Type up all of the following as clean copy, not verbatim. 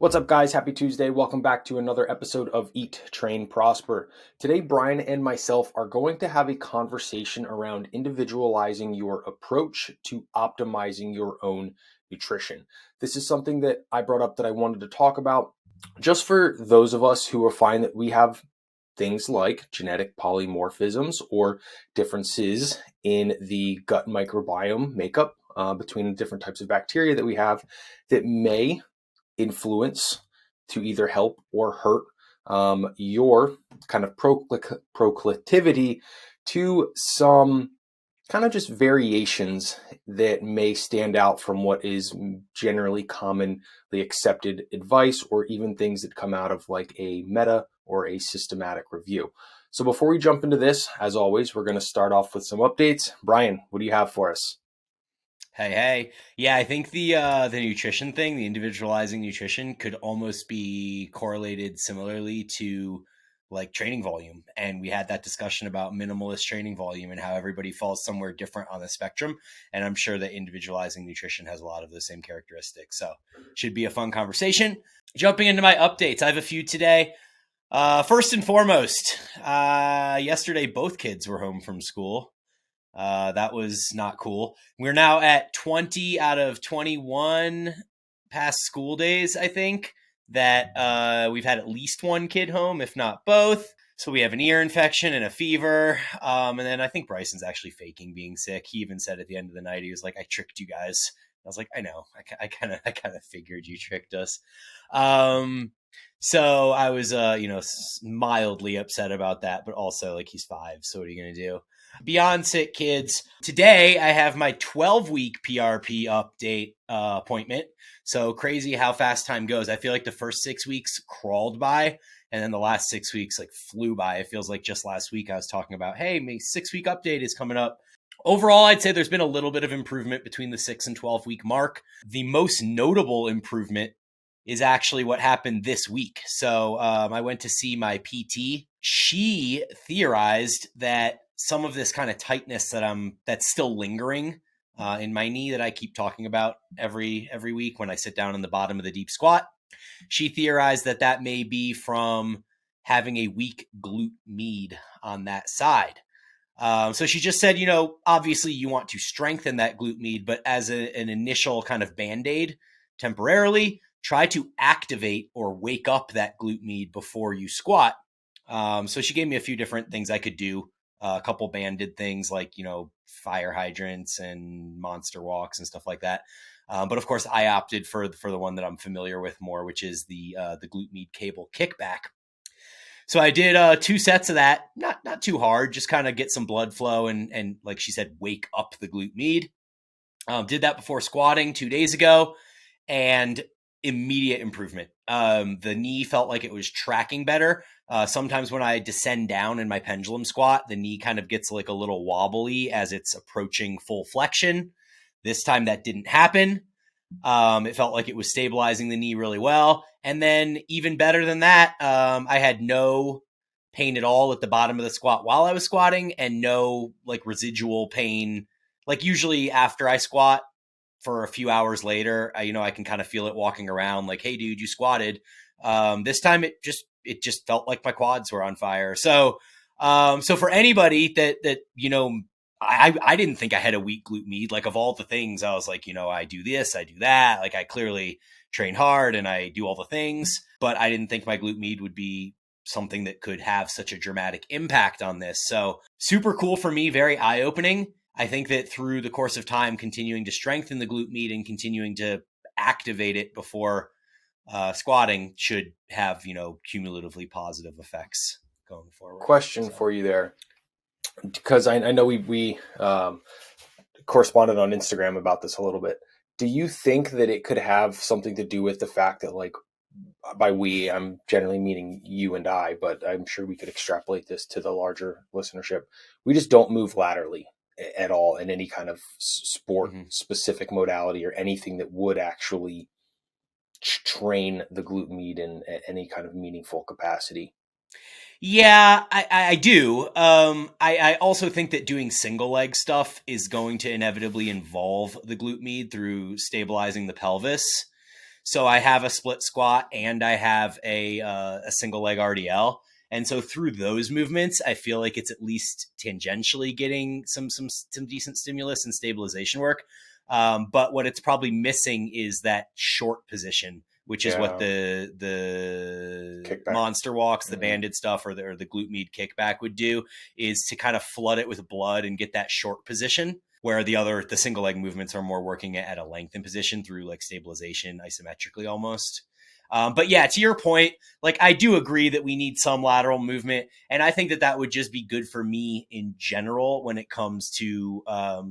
What's up, guys? Happy Tuesday. Welcome back to another episode of Eat, Train, Prosper. Today, Brian and myself are going to have a conversation around individualizing your approach to optimizing your own nutrition. This is something that I brought up that I wanted to talk about just for those of us who are fine that we have things like genetic polymorphisms or differences in the gut microbiome makeup between the different types of bacteria that we have that may influence to either help or hurt your kind of proclivity to some kind of just variations that may stand out from what is generally commonly accepted advice, or even things that come out of like a meta or a systematic review. So before we jump into this, as always, we're going to start off with some updates. Brian, what do you have for us? Hey. Yeah, I think the nutrition thing, the individualizing nutrition could almost be correlated similarly to like training volume. And we had that discussion about minimalist training volume and how everybody falls somewhere different on the spectrum. And I'm sure that individualizing nutrition has a lot of the same characteristics. So should be a fun conversation. Jumping into my updates, I have a few today. First and foremost, yesterday both kids were home from school. That was not cool. We're now at 20 out of 21 past school days, I think, that we've had at least one kid home, if not both. So we have an ear infection and a fever. And then I think Bryson's actually faking being sick. He even said at the end of the night, he was like, I tricked you guys. I was like, I know. I kind of figured you tricked us. So I was, mildly upset about that, but also like he's 5. So what are you going to do? Beyond sick kids, today I have my 12-week PRP update appointment. So crazy how fast time goes. I feel like the first 6 weeks crawled by, and then the last 6 weeks like flew by. It feels like just last week I was talking about, hey, my 6-week update is coming up. Overall, I'd say there's been a little bit of improvement between the 6 and 12-week mark. The most notable improvement is actually what happened this week. So I went to see my PT. She theorized that some of this kind of tightness that's still lingering in my knee that I keep talking about every week when I sit down in the bottom of the deep squat. She theorized that may be from having a weak glute med on that side. So she just said, obviously you want to strengthen that glute med, but as an initial kind of Band-Aid temporarily, try to activate or wake up that glute med before you squat. So she gave me a few different things I could do. A couple banded things like, fire hydrants and monster walks and stuff like that. But of course I opted for the one that I'm familiar with more, which is the glute med cable kickback. So I did 2 sets of that, not too hard, just kind of get some blood flow and like she said, wake up the glute med. Did that before squatting 2 days ago, and immediate improvement. The knee felt like it was tracking better. Sometimes when I descend down in my pendulum squat, the knee kind of gets like a little wobbly as it's approaching full flexion. This time that didn't happen. It felt like it was stabilizing the knee really well. And then even better than that, I had no pain at all at the bottom of the squat while I was squatting, and no like residual pain. Like usually after I squat for a few hours later, I can kind of feel it walking around like, hey dude, you squatted. This time it just felt like my quads were on fire. So for anybody that I didn't think I had a weak glute med. Like of all the things, I was like, I do this, I do that. Like I clearly train hard and I do all the things, but I didn't think my glute med would be something that could have such a dramatic impact on this. So super cool for me, very eye-opening. I think that through the course of time, continuing to strengthen the glute med and continuing to activate it before squatting should have, cumulatively positive effects going forward. Question for you there, because I know we corresponded on Instagram about this a little bit. Do you think that it could have something to do with the fact that, like, by we, I'm generally meaning you and I, but I'm sure we could extrapolate this to the larger listenership. We just don't move laterally at all in any kind of sport specific modality or anything that would actually train the glute med in any kind of meaningful capacity. Yeah, I do. I also think that doing single leg stuff is going to inevitably involve the glute med through stabilizing the pelvis. So I have a split squat and I have a single leg RDL. And so through those movements, I feel like it's at least tangentially getting some decent stimulus and stabilization work. But what it's probably missing is that short position, which is what the kickback monster walks, the banded stuff, or the glute med kickback would do, is to kind of flood it with blood and get that short position, where the single leg movements are more working at a lengthened position through like stabilization isometrically almost. But yeah, to your point, like I do agree that we need some lateral movement. And I think that would just be good for me in general when it comes to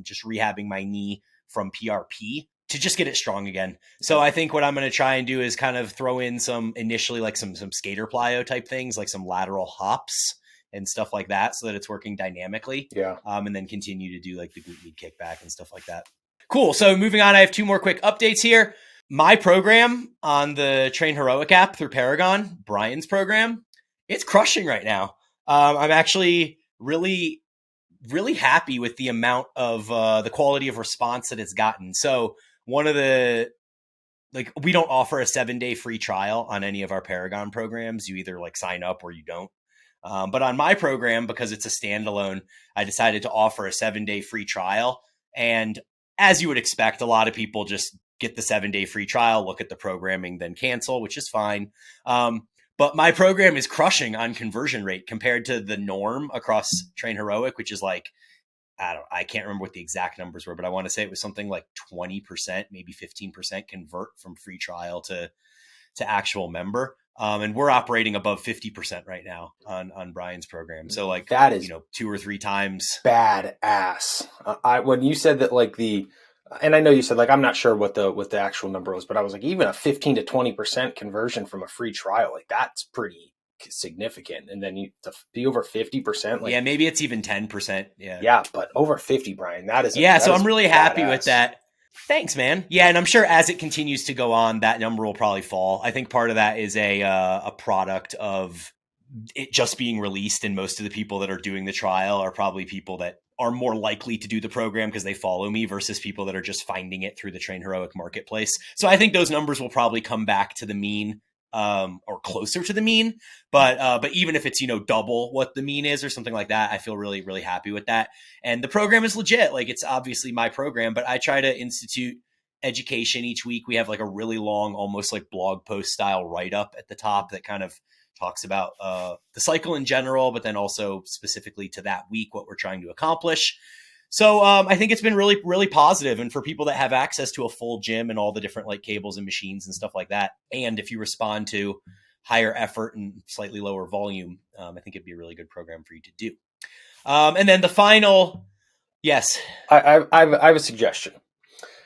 just rehabbing my knee from PRP to just get it strong again. So I think what I'm going to try and do is kind of throw in some skater plyo type things, like some lateral hops and stuff like that, so that it's working dynamically. And then continue to do like the glute med kickback and stuff like that. Cool. So moving on, I have 2 more quick updates here. My program on the Train Heroic app through Paragon, Brian's program, it's crushing right now. I'm actually really happy with the amount of the quality of response that it's gotten. So we don't offer a 7-day free trial on any of our Paragon programs. You either like sign up or you don't. But on my program, because it's a standalone, I decided to offer a 7-day free trial. And as you would expect, a lot of people just get the 7-day free trial, look at the programming, then cancel, which is fine. But my program is crushing on conversion rate compared to the norm across Train Heroic, which is like, I can't remember what the exact numbers were, but I want to say it was something like 20%, maybe 15% convert from free trial to actual member. And we're operating above 50% right now on Brian's program. So like that is 2 or 3 times badass. When you said that, like and I know you said like I'm not sure what the actual number was, but I was like, even a 15 to 20% conversion from a free trial, like that's pretty significant. And then to be over 50%, like maybe it's even 10%. But over 50, Brian, that is so I'm really happy with that. Thanks, man. Yeah, and I'm sure as it continues to go on, that number will probably fall. I think part of that is a product of it just being released, and most of the people that are doing the trial are probably people that are more likely to do the program because they follow me versus people that are just finding it through the Train Heroic marketplace. So I think those numbers will probably come back to the mean, or closer to the mean. But even if it's, double what the mean is or something like that, I feel really, really happy with that. And the program is legit. Like, it's obviously my program, but I try to institute education each week. We have like a really long, almost like blog post style write-up at the top that kind of talks about the cycle in general, but then also specifically to that week, what we're trying to accomplish. So I think it's been really, really positive. And for people that have access to a full gym and all the different like cables and machines and stuff like that, and if you respond to higher effort and slightly lower volume, I think it'd be a really good program for you to do. And then the final, yes. I have a suggestion.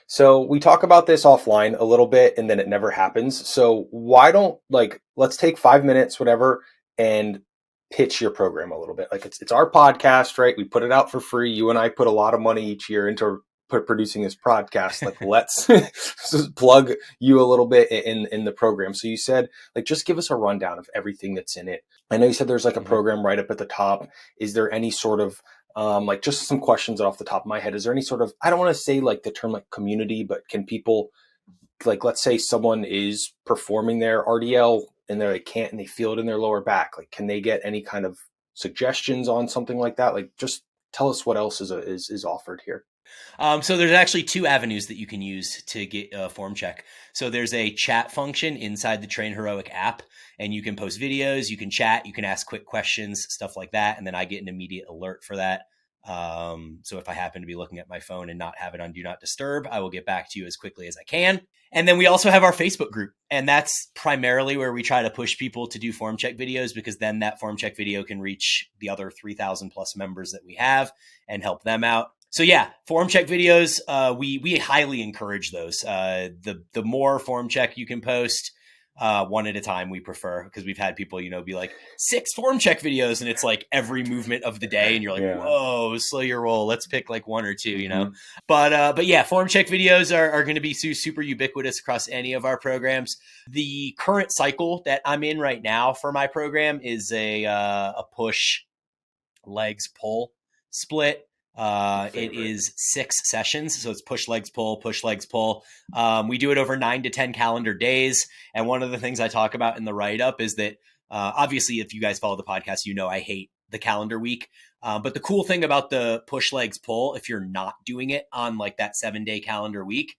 So we talk about this offline a little bit and then it never happens. So why don't let's take 5 minutes, whatever, and pitch your program a little bit. Like it's our podcast, right? We put it out for free. You and I put a lot of money each year into producing this podcast. Like let's just plug you a little bit in the program. So you said just give us a rundown of everything that's in it. I know you said there's like a program right up at the top. Is there any sort of just some questions off the top of my head? Is there any sort of, I don't want to say the term like community, but can people let's say someone is performing their RDL and they can't, and they feel it in their lower back. Can they get any kind of suggestions on something like that? Just tell us what else is offered here. So there's actually 2 avenues that you can use to get a form check. So there's a chat function inside the Train Heroic app, and you can post videos, you can chat, you can ask quick questions, stuff like that. And then I get an immediate alert for that. So if I happen to be looking at my phone and not have it on Do Not Disturb, I will get back to you as quickly as I can. And then we also have our Facebook group, and that's primarily where we try to push people to do form check videos, because then that form check video can reach the other 3,000 plus members that we have and help them out. So yeah, form check videos, we highly encourage those. The more form check you can post, one at a time, we prefer, because we've had people, be like 6 form check videos, and it's like every movement of the day, and you're like, whoa, slow your roll. Let's pick like 1 or 2, But yeah, form check videos are going to be super ubiquitous across any of our programs. The current cycle that I'm in right now for my program is a push legs pull split. It is 6 sessions. So it's push, legs, pull, push, legs, pull. We do it over 9 to 10 calendar days. And one of the things I talk about in the write-up is that obviously, if you guys follow the podcast, you know I hate the calendar week. But the cool thing about the push, legs, pull, if you're not doing it on like that 7-day calendar week,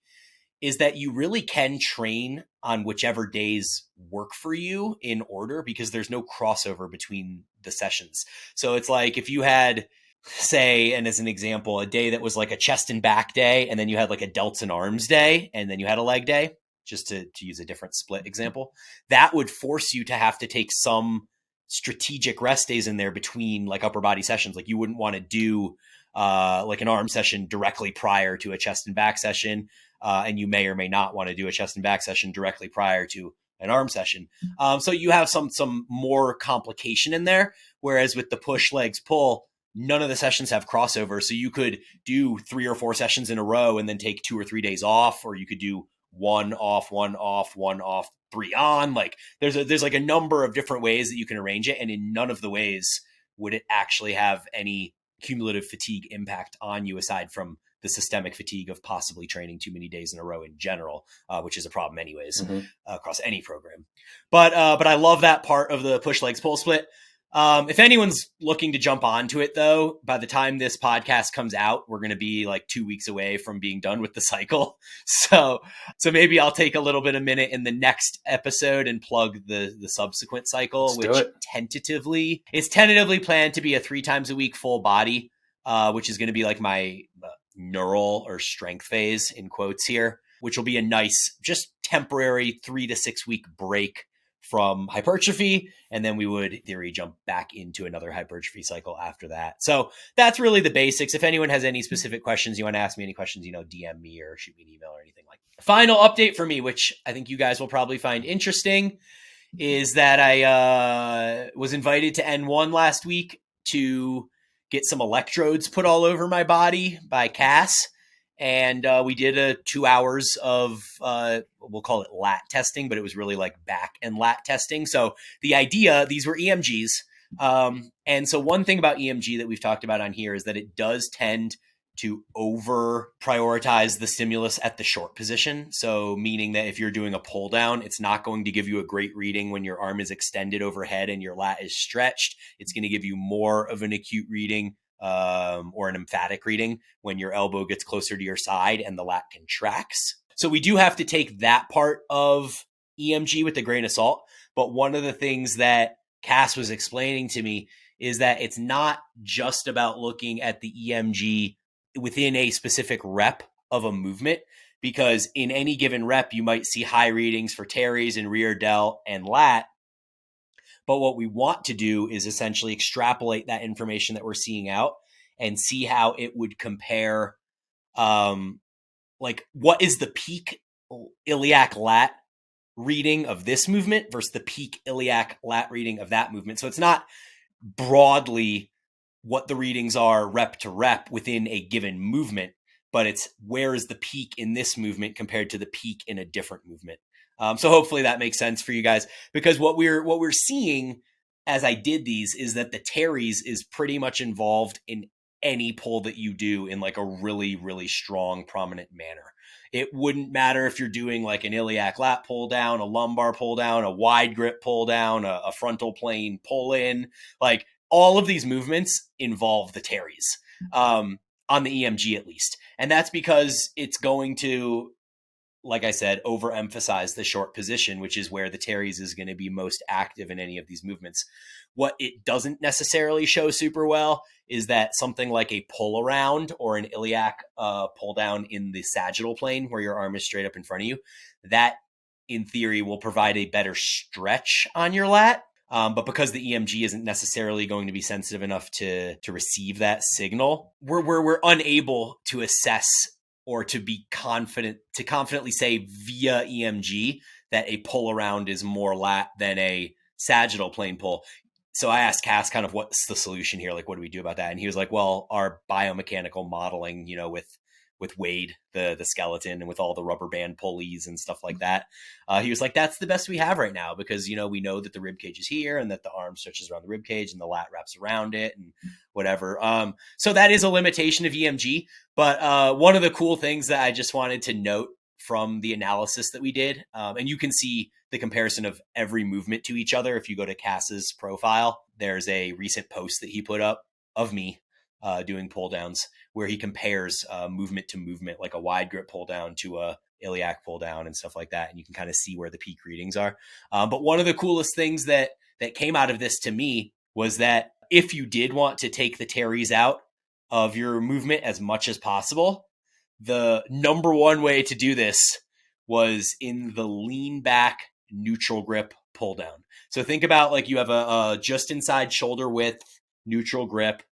is that you really can train on whichever days work for you in order, because there's no crossover between the sessions. So it's like if you had, say, and as an example, a day that was like a chest and back day, and then you had like a delts and arms day, and then you had a leg day, just to use a different split example, that would force you to have to take some strategic rest days in there between like upper body sessions. Like you wouldn't want to do like an arm session directly prior to a chest and back session. And you may or may not want to do a chest and back session directly prior to an arm session. So you have some more complication in there. Whereas with the push, legs, pull, none of the sessions have crossover. So you could do 3 or 4 sessions in a row and then take 2 or 3 days off, or you could do 1 off, 1 off, 1 off, 3 on. Like there's like a number of different ways that you can arrange it. And in none of the ways would it actually have any cumulative fatigue impact on you, aside from the systemic fatigue of possibly training too many days in a row in general, which is a problem anyways, across any program. But I love that part of the push, legs, pull split. If anyone's looking to jump onto it, though, by the time this podcast comes out, we're going to be like 2 weeks away from being done with the cycle. So maybe I'll take a little bit of minute in the next episode and plug the subsequent cycle, which is tentatively planned to be a 3 times a week full body, which is going to be like my neural or strength phase in quotes here, which will be a nice, just temporary 3 to 6 week break from hypertrophy. And then we would, in theory, jump back into another hypertrophy cycle after that. So that's really the basics. If anyone has any specific questions, you want to ask me any questions, DM me or shoot me an email or anything like that. Final update for me, which I think you guys will probably find interesting, is that I was invited to N1 last week to get some electrodes put all over my body by Cass. And we did 2 hours of, we'll call it lat testing, but it was really like back and lat testing. So the idea, these were EMGs. And so one thing about EMG that we've talked about on here is that it does tend to over prioritize the stimulus at the short position. So meaning that if you're doing a pull down, it's not going to give you a great reading when your arm is extended overhead and your lat is stretched. It's going to give you more of an acute reading or an emphatic reading when your elbow gets closer to your side and the lat contracts. So we do have to take that part of EMG with a grain of salt. But one of the things that Cass was explaining to me is that it's not just about looking at the EMG within a specific rep of a movement, because in any given rep, you might see high readings for teres and rear delt and lat. But what we want to do is essentially extrapolate that information that we're seeing out and see how it would compare. Like, what is the peak iliac lat reading of this movement versus the peak iliac lat reading of that movement? So it's not broadly what the readings are rep to rep within a given movement, but it's where is the peak in this movement compared to the peak in a different movement. So hopefully that makes sense for you guys, because what we're seeing as I did these is that the teres is pretty much involved in any pull that you do in like a really, really strong, prominent manner. It wouldn't matter if you're doing like an iliac lat pull down, a lumbar pull down, a wide grip pull down, a frontal plane pull in. Like all of these movements involve the teres on the EMG at least. And that's because it's going to, like I said, overemphasize the short position, which is where the teres is going to be most active in any of these movements. What it doesn't necessarily show super well is that something like a pull around or an iliac pull down in the sagittal plane, where your arm is straight up in front of you, that in theory will provide a better stretch on your lat. But because the EMG isn't necessarily going to be sensitive enough to receive that signal, we're unable to assess or to be confident, to confidently say via EMG that a pull around is more lat than a sagittal plane pull. So I asked Cass kind of what's the solution here? Like, what do we do about that? And he was like, well, our biomechanical modeling, with with Wade, the skeleton, and with all the rubber band pulleys and stuff like that. He was like, that's the best we have right now because, we know that the rib cage is here and that the arm stretches around the rib cage and the lat wraps around it and whatever. So that is a limitation of EMG. But one of the cool things that I just wanted to note from the analysis that we did, and you can see the comparison of every movement to each other. If you go to Cass's profile, there's a recent post that he put up of me doing pull downs where he compares movement to movement, like a wide grip pull down to a iliac pull down and stuff like that. And you can kind of see where the peak readings are. But one of the coolest things that came out of this to me was that if you did want to take the teres out of your movement as much as possible, the number one way to do this was in the lean back neutral grip pull down. So think about like you have a just inside shoulder width neutral grip.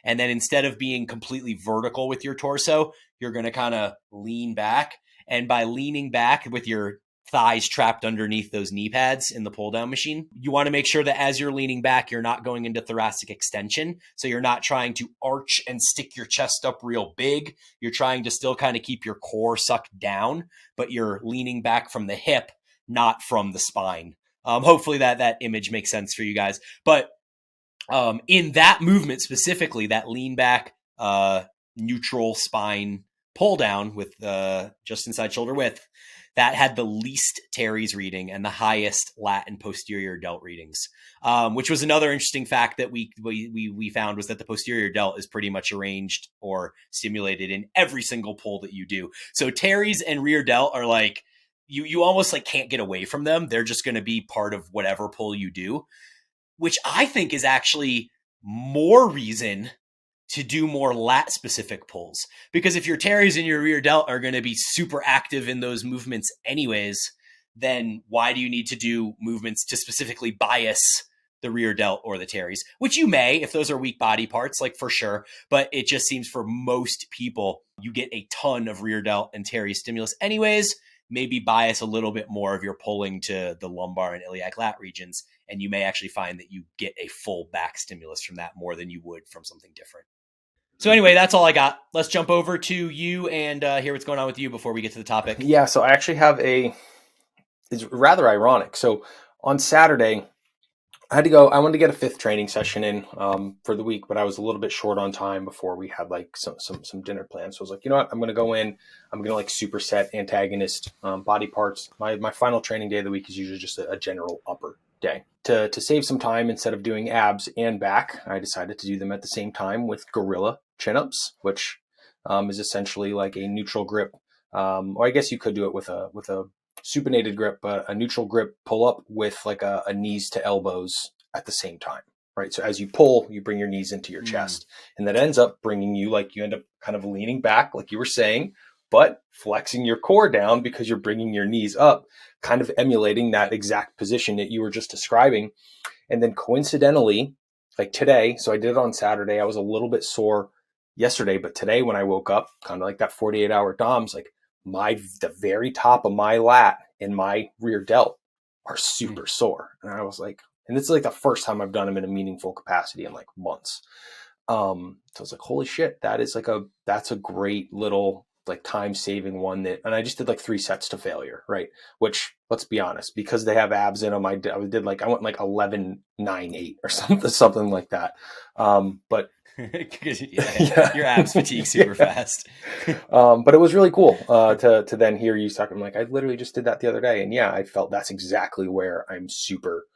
And then instead of being completely vertical with your torso, you're going to kind of lean back. And by leaning back with your thighs trapped underneath those knee pads in the pull down machine, you want to make sure that as you're leaning back, you're not going into thoracic extension. So you're not trying to arch and stick your chest up real big. You're trying to still kind of keep your core sucked down, but you're leaning back from the hip, not from the spine. Hopefully that image makes sense for you guys. But in that movement specifically, that lean back, neutral spine pull down with just inside shoulder width, that had the least teres reading and the highest lat and posterior delt readings, which was another interesting fact that we found was that the posterior delt is pretty much arranged or stimulated in every single pull that you do. So teres and rear delt are like, you almost like can't get away from them. They're just going to be part of whatever pull you do, which I think is actually more reason to do more lat specific pulls. Because if your teres and your rear delt are going to be super active in those movements anyways, then why do you need to do movements to specifically bias the rear delt or the teres? Which you may, if those are weak body parts, like for sure. But it just seems for most people, you get a ton of rear delt and teres stimulus anyways. Maybe bias a little bit more of your pulling to the lumbar and iliac lat regions. And you may actually find that you get a full back stimulus from that more than you would from something different. So anyway, that's all I got. Let's jump over to you and hear what's going on with you before we get to the topic. Yeah, so I actually have it's rather ironic. So on Saturday, I wanted to get a fifth training session in for the week, but I was a little bit short on time before we had like some dinner plans. So I was like, you know what, I'm going to go in, I'm going to like superset antagonist body parts. My final training day of the week is usually just a general upper day. To save some time, instead of doing abs and back, I decided to do them at the same time with gorilla chin-ups, which is essentially like a neutral grip. Or I guess you could do it with a supinated grip, but a neutral grip pull up with like a knees to elbows at the same time, right? So as you pull, you bring your knees into your chest, and that ends up bringing you, like, you end up kind of leaning back, like you were saying, but flexing your core down because you're bringing your knees up, kind of emulating that exact position that you were just describing. And then coincidentally, like today, so I did it on Saturday. I was a little bit sore yesterday, but today when I woke up, kind of like that 48-hour DOMS, like the very top of my lat and my rear delt are super sore. And I was like, and this is like the first time I've done them in a meaningful capacity in like months. So I was like, holy shit, that's a great little like time saving one and I just did like 3 sets to failure, right? Which, let's be honest, because they have abs in them, I went like 11, 9, 8 or something like that. But yeah, your abs fatigue super fast. But it was really cool to then hear you talking. I'm like, I literally just did that the other day, and yeah, I felt that's exactly where I'm super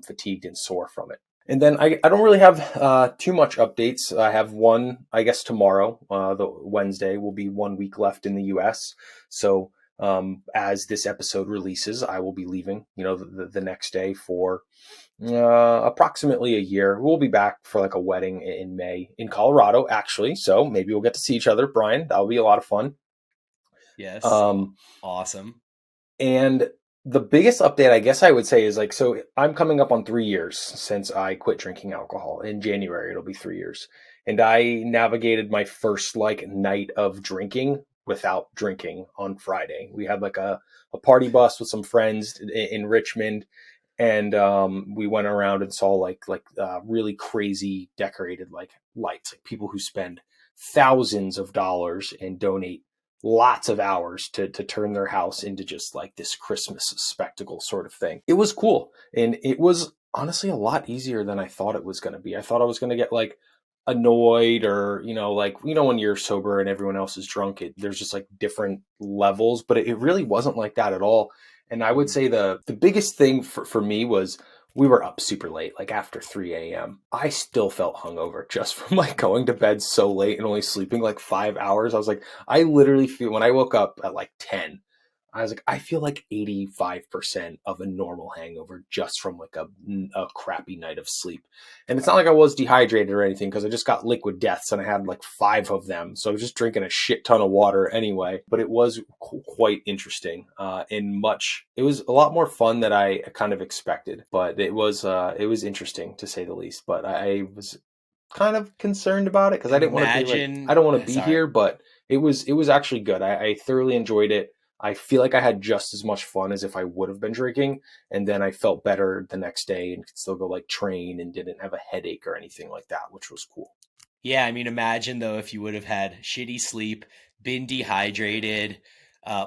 fatigued and sore from it. And then I don't really have too much updates. I have one, I guess tomorrow, the Wednesday, will be 1 week left in the US. So as this episode releases, I will be leaving, the next day for approximately a year. We'll be back for like a wedding in May in Colorado, actually. So maybe we'll get to see each other, Brian. That'll be a lot of fun. Yes. Awesome. And the biggest update, I guess I would say, is like, so I'm coming up on 3 years since I quit drinking alcohol. In January, it'll be 3 years. And I navigated my first like night of drinking without drinking on Friday. We had like a party bus with some friends in Richmond. And we went around and saw like really crazy decorated like lights, like people who spend thousands of dollars and donate lots of hours to turn their house into just like this Christmas spectacle sort of thing. It was cool. And it was honestly a lot easier than I thought it was going to be. I thought I was going to get like annoyed, or like when you're sober and everyone else is drunk, there's just like different levels, but it really wasn't like that at all. And I would say the biggest thing for me was we were up super late, like after 3 a.m. I still felt hungover just from like going to bed so late and only sleeping like 5 hours. I was like, I literally feel, when I woke up at like 10, I was like, I feel like 85% of a normal hangover just from like a crappy night of sleep. And it's not like I was dehydrated or anything, because I just got liquid deaths and I had like 5 of them. So I was just drinking a shit ton of water anyway. But it was quite interesting, it was a lot more fun than I kind of expected. But it was interesting to say the least. But I was kind of concerned about it because I didn't want to be like, I don't want to be Sorry. here, but it was actually good. I thoroughly enjoyed it. I feel like I had just as much fun as if I would have been drinking. And then I felt better the next day and could still go like train and didn't have a headache or anything like that, which was cool. Yeah, I mean, imagine though if you would have had shitty sleep, been dehydrated,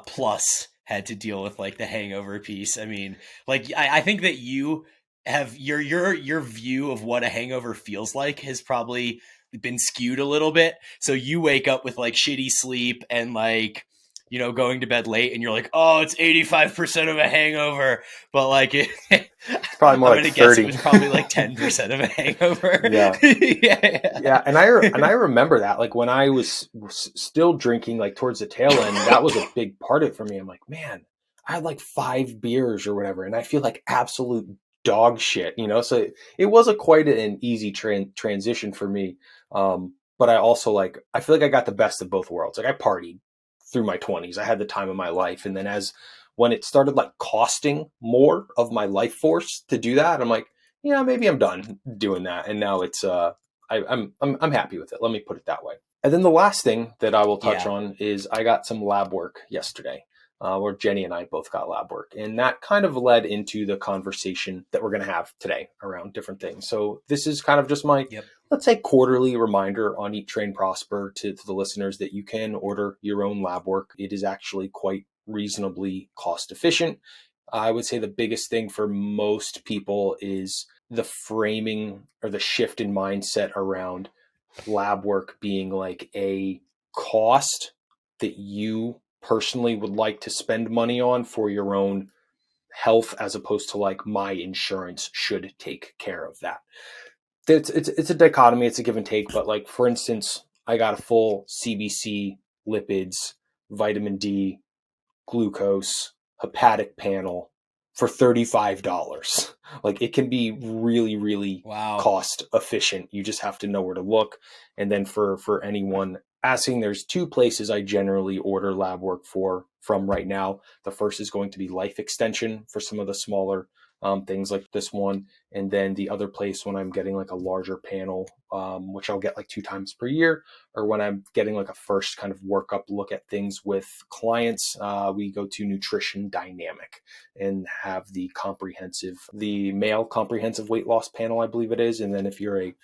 plus had to deal with like the hangover piece. I mean, like I think that you have your view of what a hangover feels like has probably been skewed a little bit. So you wake up with like shitty sleep and like going to bed late, and you're like, oh, it's 85% of a hangover, but like It's probably more I'm like gonna 30. guess it was probably like 10% of a hangover. Yeah. Yeah. Yeah, and I remember that, like when I was still drinking, like towards the tail end, that was a big part of it for me. I'm like, man, I had like 5 beers or whatever, and I feel like absolute dog shit, So it was quite an easy transition for me. But I also I feel like I got the best of both worlds. Like I partied through my 20s, I had the time of my life, and then when it started like costing more of my life force to do that, I'm like, yeah, maybe I'm done doing that. And now it's I'm happy with it. Let me put it that way. And then the last thing that I will touch Yeah. on is I got some lab work yesterday, where Jenny and I both got lab work, and that kind of led into the conversation that we're going to have today around different things. So this is kind of just my, Yep. let's say, quarterly reminder on Eat, Train, Prosper to the listeners that you can order your own lab work. It is actually quite reasonably cost efficient. I would say the biggest thing for most people is the framing or the shift in mindset around lab work being like a cost that you personally would like to spend money on for your own health, as opposed to like my insurance should take care of that. It's a dichotomy, it's a give and take. But like, for instance, I got a full CBC, lipids, vitamin D, glucose, hepatic panel for $35. Like, it can be really, really Wow. cost efficient. You just have to know where to look. And then for anyone asking, there's 2 places I generally order lab work from right now. The first is going to be Life Extension for some of the smaller things like this one. And then the other place, when I'm getting like a larger panel, which I'll get like 2 times per year, or when I'm getting like a first kind of workup look at things with clients, we go to Nutrition Dynamic and have the male comprehensive weight loss panel, I believe it is. And then if you're a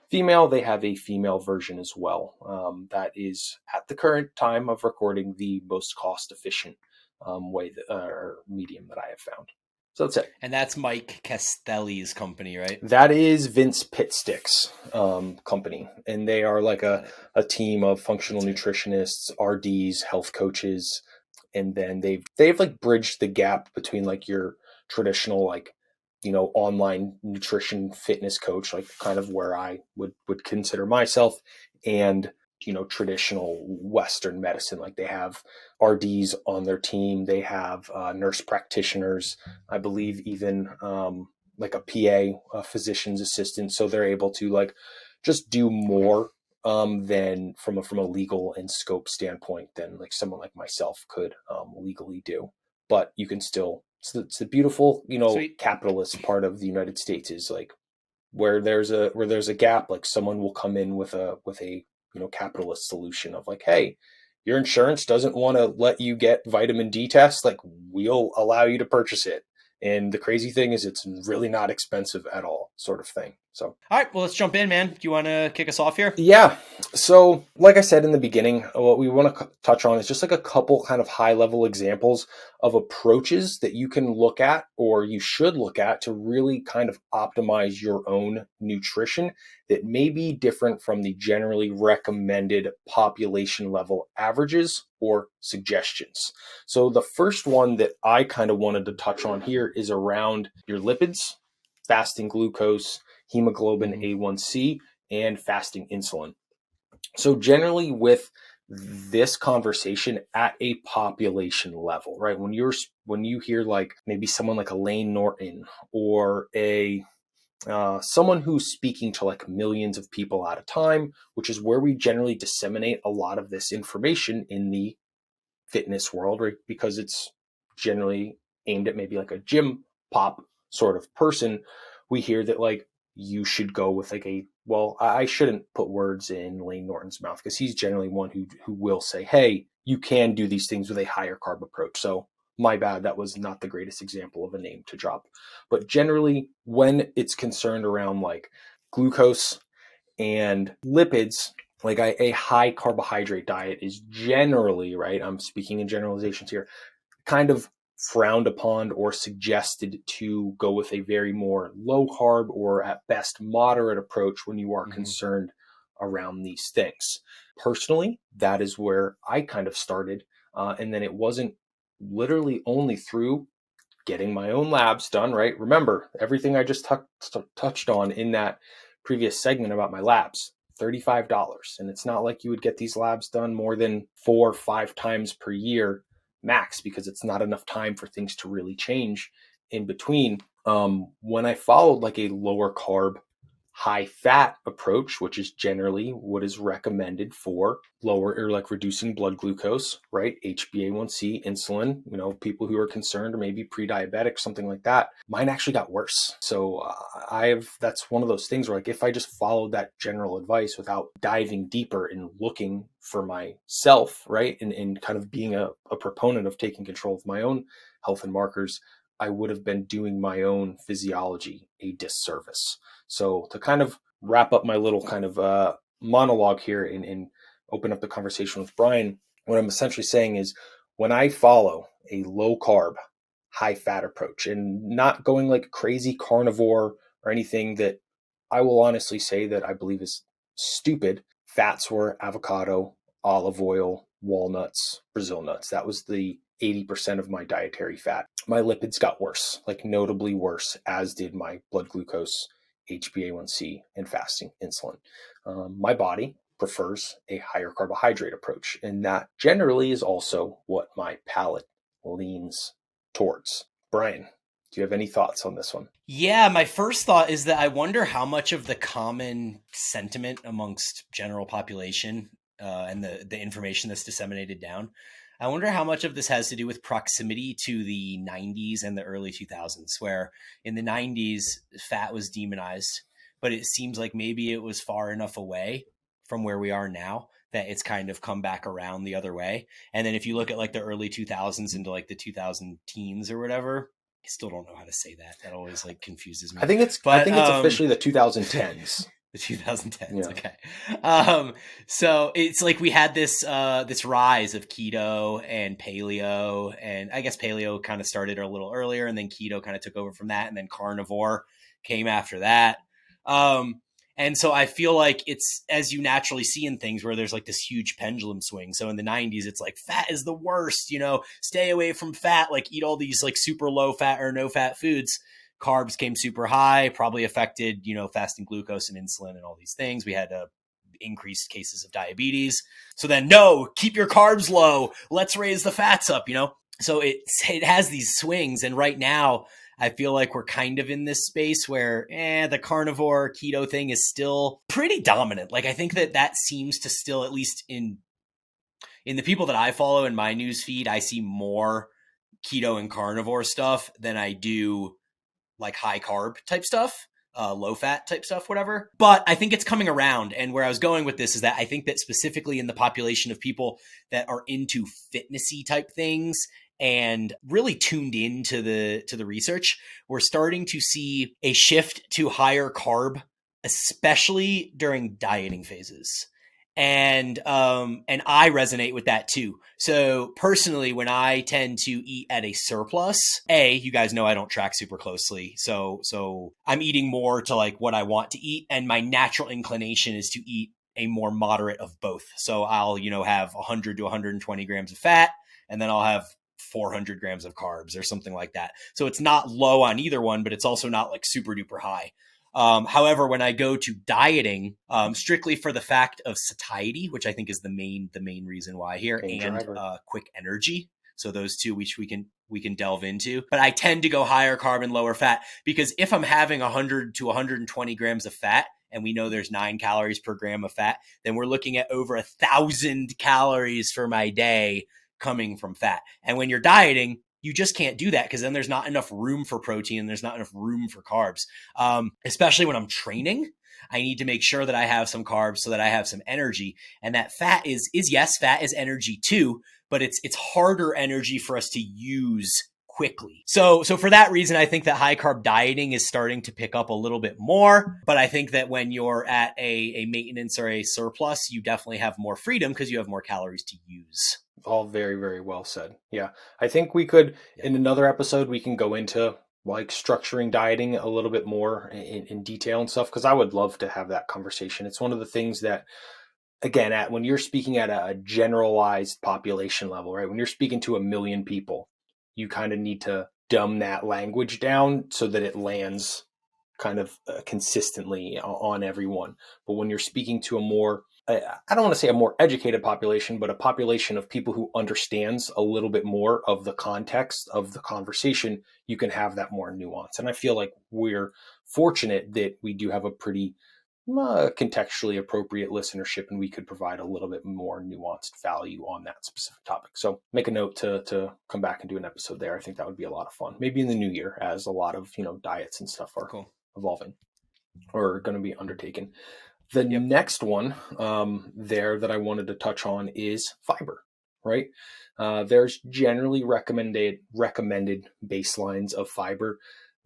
female, they have a female version as well. That is, at the current time of recording, the most cost efficient way or medium that I have found. So that's it. And that's Mike Castelli's company, right? That is Vince Pitstick's company, and they are like a team of functional nutritionists, RDs, health coaches, and then they've like bridged the gap between like your traditional like online nutrition fitness coach, like kind of where I would consider myself, and traditional Western medicine. Like, they have RDs on their team, they have nurse practitioners, I believe even like a PA, a physician's assistant, so they're able to like just do more than from a legal and scope standpoint than like someone like myself could legally do. But you can still, it's the beautiful Sweet. capitalist part of the United States, is like where there's a gap, like someone will come in with a capitalist solution of like, hey, your insurance doesn't want to let you get vitamin D tests, like we'll allow you to purchase it. And the crazy thing is, it's really not expensive at all, sort of thing. So. All right, well, let's jump in, man. Do you want to kick us off here? Yeah. So, like I said in the beginning, what we want to touch on is just like a couple kind of high level examples of approaches that you can look at or you should look at to really kind of optimize your own nutrition that may be different from the generally recommended population level averages or suggestions. So, the first one that I kind of wanted to touch on here is around your lipids, fasting glucose, hemoglobin A1C, and fasting insulin. So generally with this conversation at a population level, right? When you hear like maybe someone like a Lane Norton or a someone who's speaking to like millions of people at a time, which is where we generally disseminate a lot of this information in the fitness world, right? Because it's generally aimed at maybe like a gym pop sort of person. We hear that like you should go with like I shouldn't put words in Lane Norton's mouth because he's generally one who will say, hey, you can do these things with a higher carb approach. So my bad, that was not the greatest example of a name to drop. But generally, when it's concerned around like glucose and lipids, like a high carbohydrate diet is generally, right? I'm speaking in generalizations here, kind of frowned upon or suggested to go with a very more low carb or at best moderate approach when you are concerned around these things. Personally, that is where I kind of started. And then it wasn't literally only through getting my own labs done, right? Remember, everything I just touched on in that previous segment about my labs, $35. And it's not like you would get these labs done more than 4 or 5 times per year max, because it's not enough time for things to really change in between. When I followed like a lower carb, high fat approach, which is generally what is recommended for lower or like reducing blood glucose, right? HbA1c, insulin, people who are concerned or maybe pre-diabetic, something like that. Mine actually got worse. So that's one of those things where like, if I just followed that general advice without diving deeper and looking for myself, right? And kind of being a proponent of taking control of my own health and markers, I would have been doing my own physiology a disservice. So to kind of wrap up my little kind of monologue here and open up the conversation with Brian, what I'm essentially saying is when I follow a low carb, high fat approach and not going like crazy carnivore or anything that I will honestly say that I believe is stupid, fats were avocado, olive oil, walnuts, Brazil nuts. That was the 80% of my dietary fat. My lipids got worse, like notably worse, as did my blood glucose, HbA1c, and fasting insulin. My body prefers a higher carbohydrate approach, and that generally is also what my palate leans towards. Brian, do you have any thoughts on this one? Yeah, my first thought is that I wonder how much of the common sentiment amongst general population and the information that's disseminated down, I wonder how much of this has to do with proximity to the 90s and the early 2000s, where in the 90s, fat was demonized, but it seems like maybe it was far enough away from where we are now that it's kind of come back around the other way. And then if you look at like the early 2000s into like the 2000 teens or whatever, I still don't know how to say that. That always like confuses me. I think it's officially the 2010s. The 2010s. Yeah. Okay. So it's like we had this rise of keto and paleo, and I guess paleo kind of started a little earlier, and then keto kind of took over from that, and then carnivore came after that. And so I feel like it's, as you naturally see in things where there's like this huge pendulum swing. So in the 90s, it's like fat is the worst, stay away from fat, like eat all these like super low fat or no fat foods. Carbs came super high, probably affected, fasting glucose and insulin and all these things. We had increased cases of diabetes. So then, no, keep your carbs low. Let's raise the fats up, So it has these swings. And right now, I feel like we're kind of in this space where the carnivore keto thing is still pretty dominant. Like I think that seems to still, at least in the people that I follow in my news feed, I see more keto and carnivore stuff than I do like high carb type stuff, low fat type stuff, whatever. But I think it's coming around. And where I was going with this is that I think that specifically in the population of people that are into fitnessy type things and really tuned into the research, we're starting to see a shift to higher carb especially during dieting phases. And I resonate with that too. So personally, when I tend to eat at a surplus, you guys know I don't track super closely. So I'm eating more to like what I want to eat. And my natural inclination is to eat a more moderate of both. So I'll, have 100 to 120 grams of fat, and then I'll have 400 grams of carbs or something like that. So it's not low on either one, but it's also not like super duper high. However, when I go to dieting, strictly for the fact of satiety, which I think is the main reason why here, and quick energy. So those two, which we can delve into. But I tend to go higher carb and lower fat, because if I'm having 100 to 120 grams of fat, and we know there's 9 calories per gram of fat, then we're looking at over 1,000 calories for my day coming from fat. And when you're dieting, you just can't do that, because then there's not enough room for protein and there's not enough room for carbs. Especially when I'm training, I need to make sure that I have some carbs so that I have some energy. And that fat is yes, fat is energy too, but it's harder energy for us to use quickly. So for that reason, I think that high carb dieting is starting to pick up a little bit more. But I think that when you're at a maintenance or a surplus, you definitely have more freedom because you have more calories to use. All very, very well said. Yeah. I think we could, in another episode, we can go into like structuring dieting a little bit more in detail and stuff, because I would love to have that conversation. It's one of the things that, again, when you're speaking at a generalized population level, right? When you're speaking to 1 million people, you kind of need to dumb that language down so that it lands kind of consistently on everyone. But when you're speaking to a more, I don't want to say a more educated population, but a population of people who understands a little bit more of the context of the conversation, you can have that more nuance. And I feel like we're fortunate that we do have a pretty contextually appropriate listenership, and we could provide a little bit more nuanced value on that specific topic. So make a note to come back and do an episode there. I think that would be a lot of fun. Maybe in the new year, as a lot of, diets and stuff are evolving or going to be undertaken. The next one there that I wanted to touch on is fiber, right? There's generally recommended baselines of fiber.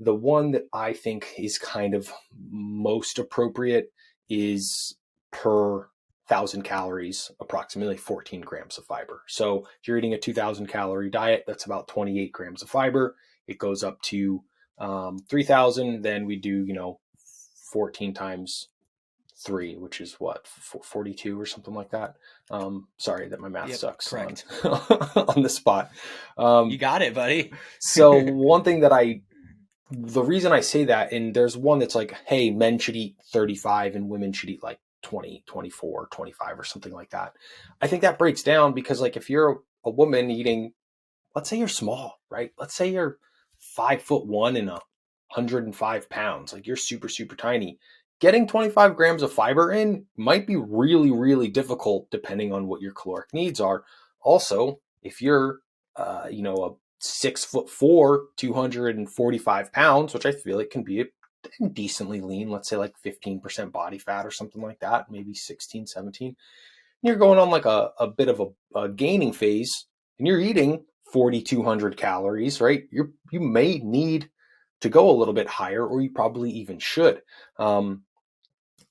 The one that I think is kind of most appropriate is per 1,000 calories, approximately 14 grams of fiber. So if you're eating a 2,000 calorie diet, that's about 28 grams of fiber. It goes up to 3,000. Then we do, 14 times 3, which is what, 42 or something like that. Sorry that my math sucks. Correct. On the spot. You got it, buddy. So one thing that the reason I say that, and there's one that's like, hey, men should eat 35 and women should eat like 20, 24, 25 or something like that. I think that breaks down because, like, if you're a woman eating, let's say you're small, right? Let's say you're 5'1" and 105 pounds, like you're super, super tiny. Getting 25 grams of fiber in might be really, really difficult depending on what your caloric needs are. Also, if you're, a 6'4", 245 pounds, which I feel like can be decently lean, let's say like 15% body fat or something like that, maybe 16, 17. You're going on like a bit of a gaining phase, and you're eating 4,200 calories, right? You may need to go a little bit higher, or you probably even should.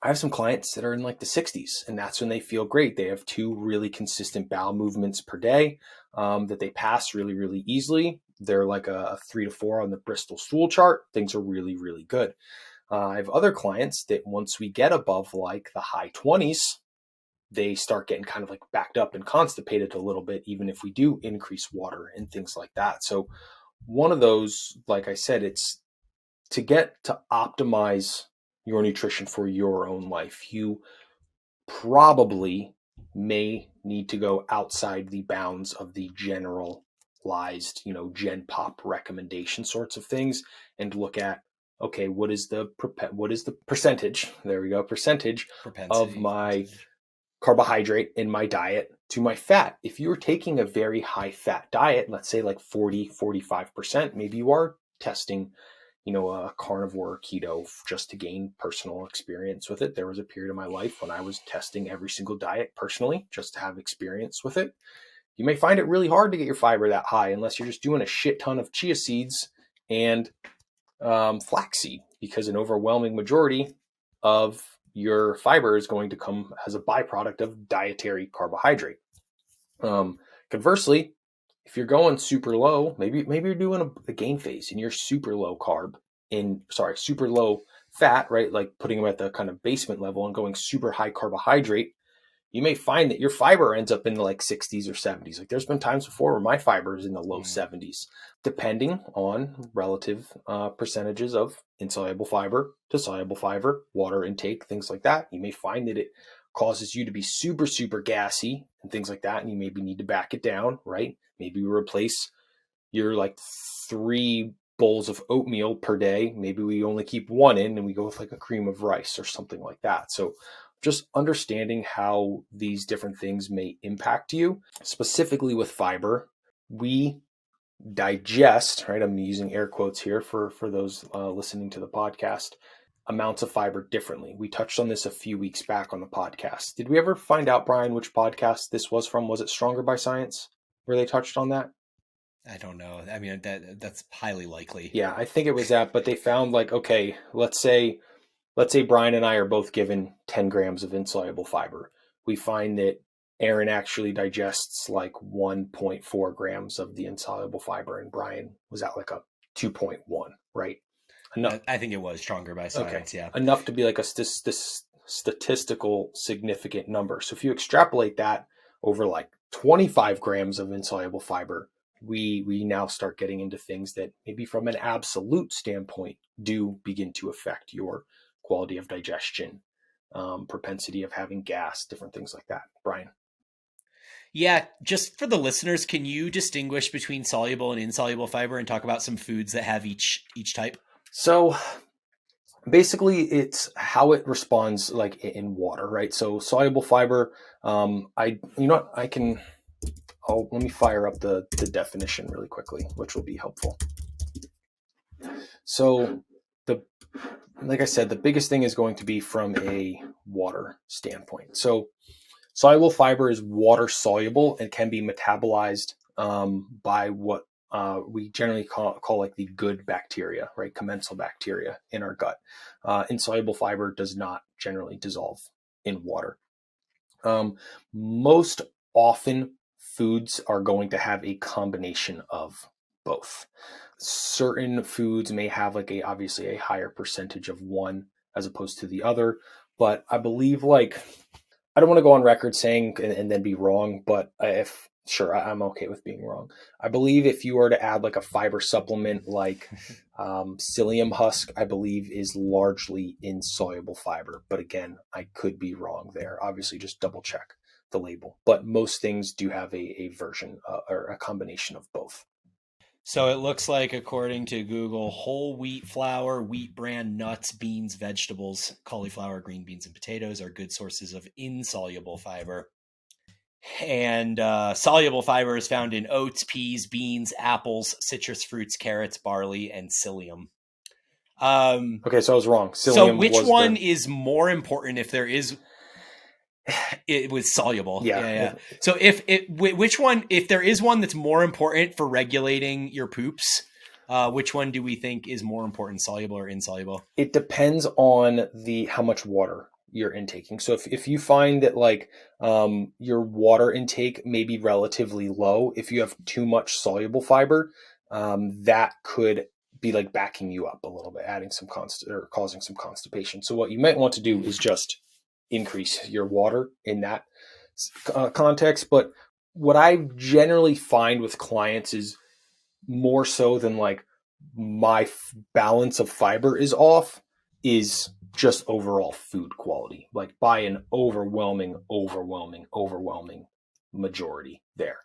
I have some clients that are in like the 60s, and that's when they feel great. They have 2 really consistent bowel movements per day that they pass really, really easily. They're like a 3 to 4 on the Bristol stool chart. Things are really, really good. I have other clients that once we get above like the high 20s, they start getting kind of like backed up and constipated a little bit, even if we do increase water and things like that. So one of those, like I said, it's to get to optimize your nutrition for your own life. You probably may need to go outside the bounds of the generalized, Gen Pop recommendation sorts of things and look at, okay, what is the percentage? There we go. Percentage of my carbohydrate in my diet to my fat. If you're taking a very high fat diet, let's say like 40, 45%, maybe you are testing a carnivore keto just to gain personal experience with it. There was a period of my life when I was testing every single diet personally just to have experience with it. You may find it really hard to get your fiber that high unless you're just doing a shit ton of chia seeds and flaxseed, because an overwhelming majority of your fiber is going to come as a byproduct of dietary carbohydrate. Conversely, if you're going super low, maybe you're doing a gain phase and you're super low super low fat, right? Like putting them at the kind of basement level and going super high carbohydrate, you may find that your fiber ends up in the like 60s or 70s. Like there's been times before where my fiber is in the low 70s, depending on relative percentages of insoluble fiber to soluble fiber, water intake, things like that. You may find that it causes you to be super, super gassy and things like that. And you maybe need to back it down, right? Maybe we replace your like 3 bowls of oatmeal per day. Maybe we only keep 1 in and we go with like a cream of rice or something like that. So just understanding how these different things may impact you. Specifically with fiber, we digest, right? I'm using air quotes here for those listening to the podcast, amounts of fiber differently. We touched on this a few weeks back on the podcast. Did we ever find out, Brian, which podcast this was from? Was it Stronger by Science where they touched on that? I don't know. I mean, that's highly likely. Yeah, I think it was that, but they found like, okay, let's say Brian and I are both given 10 grams of insoluble fiber. We find that Aaron actually digests like 1.4 grams of the insoluble fiber, and Brian was at like a 2.1, right? Enough. I think it was Stronger by Science, yeah. Enough to be like a statistical significant number. So if you extrapolate that over like 25 grams of insoluble fiber, we now start getting into things that maybe from an absolute standpoint do begin to affect your quality of digestion, propensity of having gas, different things like that. Brian? Yeah, just for the listeners, can you distinguish between soluble and insoluble fiber and talk about some foods that have each type? So basically it's how it responds like in water, right? So soluble fiber, let me fire up the definition really quickly, which will be helpful. So like I said, the biggest thing is going to be from a water standpoint. So soluble fiber is water soluble and can be metabolized by what we generally call like the good bacteria, right? Commensal bacteria in our gut. Insoluble fiber does not generally dissolve in water. Most often foods are going to have a combination of both. Certain foods may have like obviously a higher percentage of one as opposed to the other, but I believe like, I don't want to go on record saying and then be wrong, but I'm okay with being wrong. I believe if you were to add like a fiber supplement like psyllium husk, I believe is largely insoluble fiber. But again, I could be wrong there. Obviously, just double check the label. But most things do have a version or a combination of both. So it looks like, according to Google, whole wheat flour, wheat bran, nuts, beans, vegetables, cauliflower, green beans, and potatoes are good sources of insoluble fiber. And soluble fiber is found in oats, peas, beans, apples, citrus fruits, carrots, barley, and psyllium. Okay, so I was wrong. Psyllium so which one is more important if there is... It was soluble. Yeah. So which one, if there is one that's more important for regulating your poops, which one do we think is more important, soluble or insoluble? It depends on how much water you're intaking. So if you find that like your water intake may be relatively low, if you have too much soluble fiber, that could be like backing you up a little bit, adding some or causing some constipation. So what you might want to do is just increase your water in that context. But what I generally find with clients is more so than like my balance of fiber is off, is just overall food quality, like by an overwhelming majority there.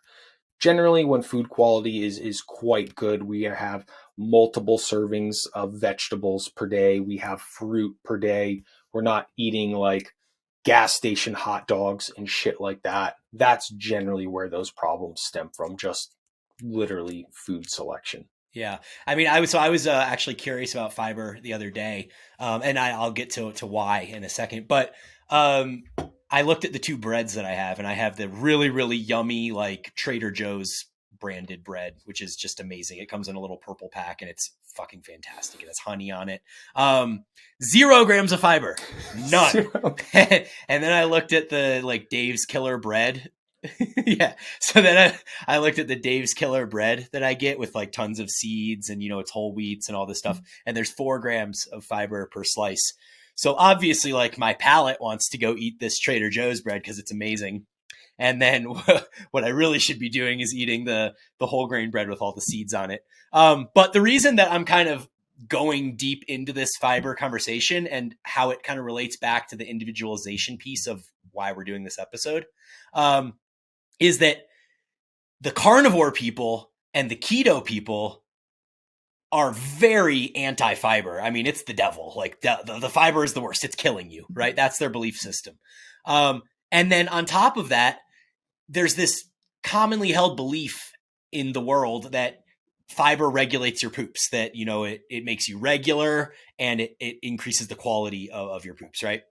Generally, when food quality is quite good, we have multiple servings of vegetables per day. We have fruit per day. We're not eating like gas station hot dogs and shit like that. That's generally where those problems stem from, just literally food selection. Yeah. I mean, I was actually curious about fiber the other day, and I'll get to why in a second. But I looked at the 2 breads that I have, and I have the really, really yummy, like Trader Joe's branded bread, which is just amazing. It comes in a little purple pack, and it's fucking fantastic. It has honey on it. 0 grams of fiber, none. And then I looked at the like Dave's Killer Bread. Yeah. So then I looked at the Dave's Killer Bread that I get with like tons of seeds and, it's whole wheats and all this stuff. And there's 4 grams of fiber per slice. So obviously like my palate wants to go eat this Trader Joe's bread because it's amazing. And then what I really should be doing is eating the whole grain bread with all the seeds on it. But the reason that I'm kind of going deep into this fiber conversation and how it kind of relates back to the individualization piece of why we're doing this episode is that the carnivore people and the keto people are very anti-fiber. I mean, it's the devil. Like the fiber is the worst. It's killing you, right? That's their belief system. And then on top of that, there's this commonly held belief in the world that fiber regulates your poops, that, it makes you regular and it increases the quality of your poops, right?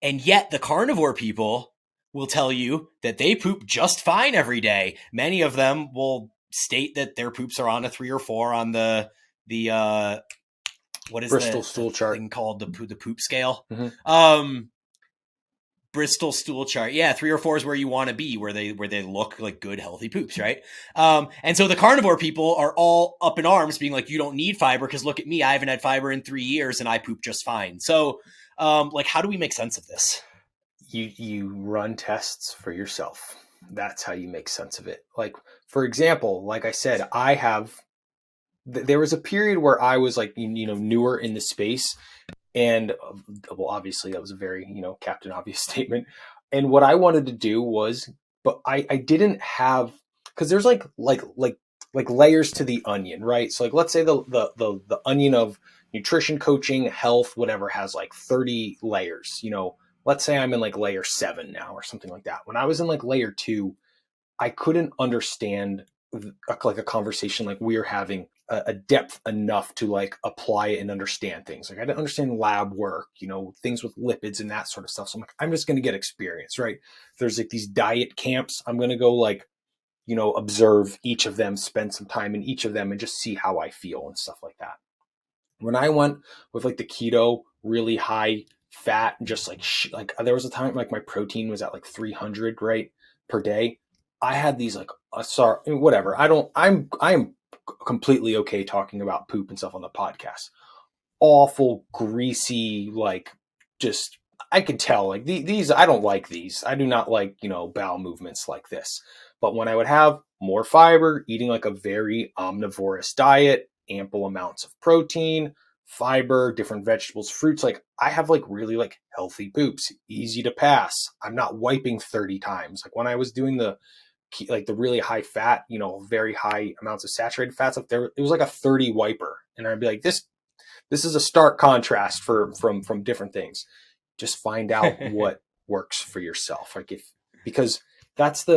And yet the carnivore people will tell you that they poop just fine every day. Many of them will state that their poops are on a 3 or 4 on the what is Bristol the stool chart thing called the poop scale? Mm-hmm. Bristol stool chart. Yeah, 3 or 4 is where you want to be, where they look like good, healthy poops, right? And so the carnivore people are all up in arms being like, you don't need fiber because look at me, I haven't had fiber in 3 years and I poop just fine. So like, how do we make sense of this? You run tests for yourself. That's how you make sense of it. Like, for example, like I said, there was a period where I was like, newer in the space. And well, obviously that was a very, Captain Obvious statement. And what I wanted to do was, but I didn't have, because there's like layers to the onion, right? So like, let's say the onion of nutrition, coaching, health, whatever has like 30 layers, let's say I'm in like layer 7 now or something like that. When I was in like layer 2, I couldn't understand like a conversation like we're having a depth enough to like apply it and understand things. Like I didn't understand lab work, things with lipids and that sort of stuff. So I'm like, I'm just going to get experience, right? There's like these diet camps. I'm going to go like, observe each of them, spend some time in each of them and just see how I feel and stuff like that. When I went with like the keto, really high fat, just like there was a time like my protein was at like 300, right, per day. I had these like, sorry, whatever. I am completely okay talking about poop and stuff on the podcast. Awful, greasy, like just, I could tell like these, I don't like these. I do not like, bowel movements like this. But when I would have more fiber, eating like a very omnivorous diet, ample amounts of protein, fiber, different vegetables, fruits, like I have like really like healthy poops, easy to pass. I'm not wiping 30 times. Like when I was doing the really high fat, very high amounts of saturated fats up there, it was like a 30 wiper. And I'd be like, this is a stark contrast from different things. Just find out what works for yourself. Like because that's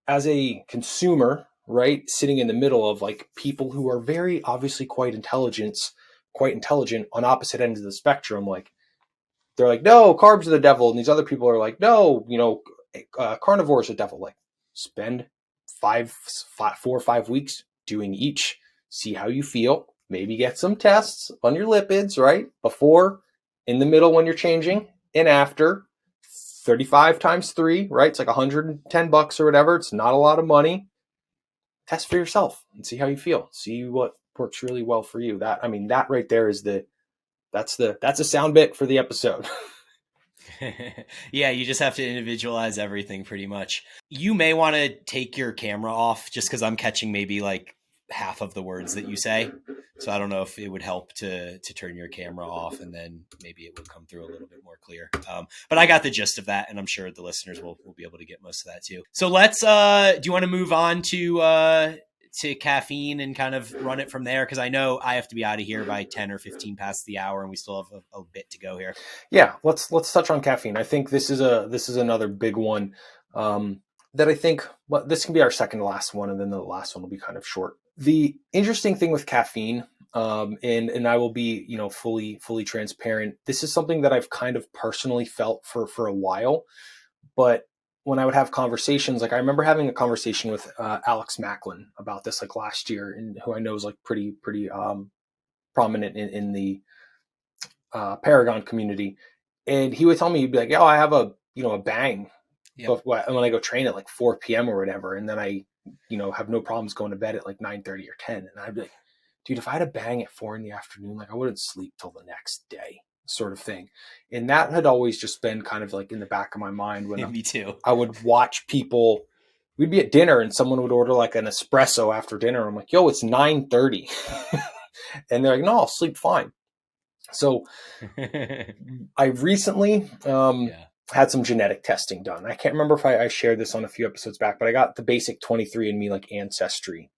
as a consumer, right, sitting in the middle of like people who are very obviously quite intelligent on opposite ends of the spectrum. Like they're like, no, carbs are the devil. And these other people are like, no, carnivores are the devil. Like spend 4 or 5 weeks doing each, see how you feel, maybe get some tests on your lipids, right? Before, in the middle when you're changing, and after. 35 times 3, right? It's like $110 or whatever. It's not a lot of money. Test for yourself and see how you feel. See what works really well for you. That right there is that's a sound bit for the episode. Yeah, you just have to individualize everything pretty much. You may want to take your camera off just because I'm catching maybe like half of the words that you say. So I don't know if it would help to turn your camera off and then maybe it would come through a little bit more clear. But I got the gist of that and I'm sure the listeners will be able to get most of that too. So let's, do you want to move on to caffeine and kind of run it from there? Because I know I have to be out of here by 10 or 15 past the hour and we still have a bit to go here. Yeah, let's touch on caffeine. I think this is another big one that I think, well, this can be our second to last one, and then the last one will be kind of short. The interesting thing with caffeine, and I will be, fully transparent. This is something that I've kind of personally felt for a while, but when I would have conversations, like I remember having a conversation with Alex Macklin about this like last year, and who I know is like pretty prominent in the Paragon community. And he would tell me, he'd be like, "Yo, I have a bang, Yep. but when I go train at like 4 p.m. or whatever, and then I have no problems going to bed at like 9:30 or 10." And I'd be like, "Dude, if I had a bang at 4 in the afternoon, like I wouldn't sleep till the next day." Sort of thing. And that had always just been kind of like in the back of my mind when Me too. I would watch people. We'd be at dinner and someone would order like an espresso after dinner. I'm like, "Yo, it's 9:30." And they're like, "No, I'll sleep fine." So I recently Yeah. had some genetic testing done. I can't remember if I shared this on a few episodes back, but I got the basic 23andMe like ancestry